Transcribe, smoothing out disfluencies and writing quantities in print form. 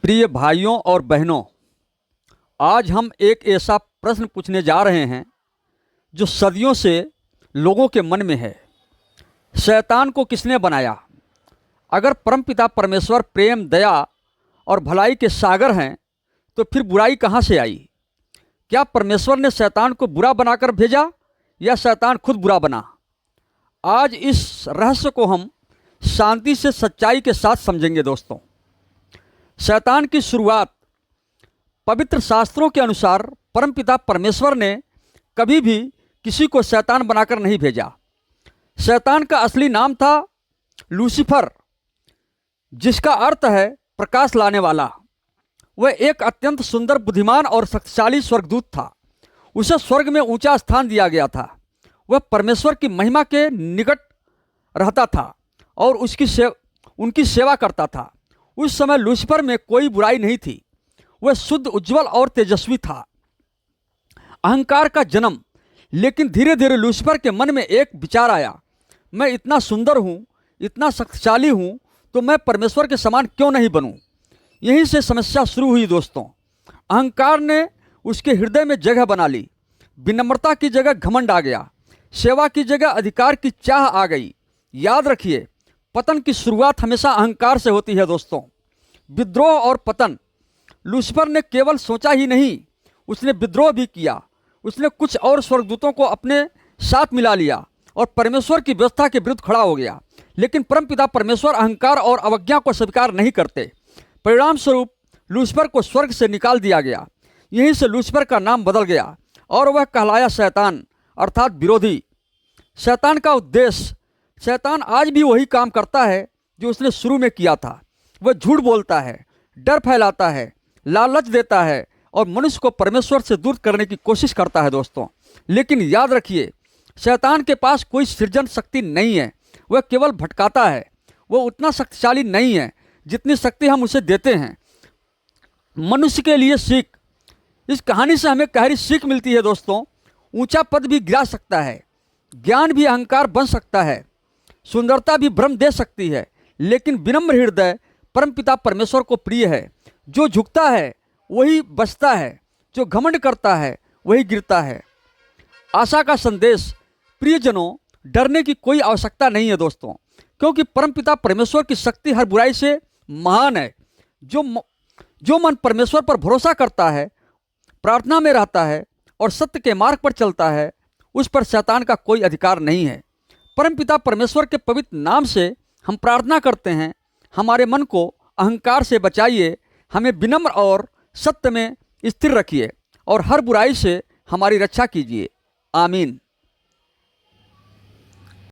प्रिय भाइयों और बहनों, आज हम एक ऐसा प्रश्न पूछने जा रहे हैं जो सदियों से लोगों के मन में है। शैतान को किसने बनाया? अगर परमपिता परमेश्वर प्रेम, दया और भलाई के सागर हैं तो फिर बुराई कहाँ से आई? क्या परमेश्वर ने शैतान को बुरा बनाकर भेजा या शैतान खुद बुरा बना? आज इस रहस्य को हम शांति से सच्चाई के साथ समझेंगे। दोस्तों, शैतान की शुरुआत पवित्र शास्त्रों के अनुसार परमपिता परमेश्वर ने कभी भी किसी को शैतान बनाकर नहीं भेजा। शैतान का असली नाम था लूसीफर, जिसका अर्थ है प्रकाश लाने वाला। वह एक अत्यंत सुंदर, बुद्धिमान और शक्तिशाली स्वर्गदूत था। उसे स्वर्ग में ऊंचा स्थान दिया गया था। वह परमेश्वर की महिमा के निकट रहता था और उनकी सेवा करता था। उस समय लूसीफर में कोई बुराई नहीं थी। वह शुद्ध, उज्जवल और तेजस्वी था। अहंकार का जन्म। लेकिन धीरे धीरे लूसीफर के मन में एक विचार आया, मैं इतना सुंदर हूँ, इतना शक्तिशाली हूँ, तो मैं परमेश्वर के समान क्यों नहीं बनूं? यहीं से समस्या शुरू हुई। दोस्तों, अहंकार ने उसके हृदय में जगह बना ली। विनम्रता की जगह घमंड आ गया। सेवा की जगह अधिकार की चाह आ गई। याद रखिए, पतन की शुरुआत हमेशा अहंकार से होती है। दोस्तों, विद्रोह और पतन। लूसीफर ने केवल सोचा ही नहीं, उसने विद्रोह भी किया। उसने कुछ और स्वर्गदूतों को अपने साथ मिला लिया और परमेश्वर की व्यवस्था के विरुद्ध खड़ा हो गया। लेकिन परमपिता परमेश्वर अहंकार और अवज्ञा को स्वीकार नहीं करते। परिणाम स्वरूप लूसीफर को स्वर्ग से निकाल दिया गया। यहीं से लूसीफर का नाम बदल गया और वह कहलाया शैतान, अर्थात विरोधी। शैतान का उद्देश्य। शैतान आज भी वही काम करता है जो उसने शुरू में किया था। वह झूठ बोलता है, डर फैलाता है, लालच देता है और मनुष्य को परमेश्वर से दूर करने की कोशिश करता है। दोस्तों, लेकिन याद रखिए, शैतान के पास कोई सृजन शक्ति नहीं है। वह केवल भटकाता है। वह उतना शक्तिशाली नहीं है जितनी शक्ति हम उसे देते हैं। मनुष्य के लिए सीख। इस कहानी से हमें गहरी सीख मिलती है। दोस्तों, ऊंचा पद भी गिरा सकता है, ज्ञान भी अहंकार बन सकता है, सुंदरता भी भ्रम दे सकती है, लेकिन विनम्र हृदय परमपिता परमेश्वर को प्रिय है। जो झुकता है वही बचता है, जो घमंड करता है वही गिरता है। आशा का संदेश। प्रियजनों, डरने की कोई आवश्यकता नहीं है दोस्तों, क्योंकि परमपिता परमेश्वर की शक्ति हर बुराई से महान है। जो मन परमेश्वर पर भरोसा करता है, प्रार्थना में रहता है और सत्य के मार्ग पर चलता है, उस पर शैतान का कोई अधिकार नहीं है। परमपिता परमेश्वर के पवित्र नाम से हम प्रार्थना करते हैं, हमारे मन को अहंकार से बचाइए, हमें विनम्र और सत्य में स्थिर रखिए और हर बुराई से हमारी रक्षा कीजिए। आमीन।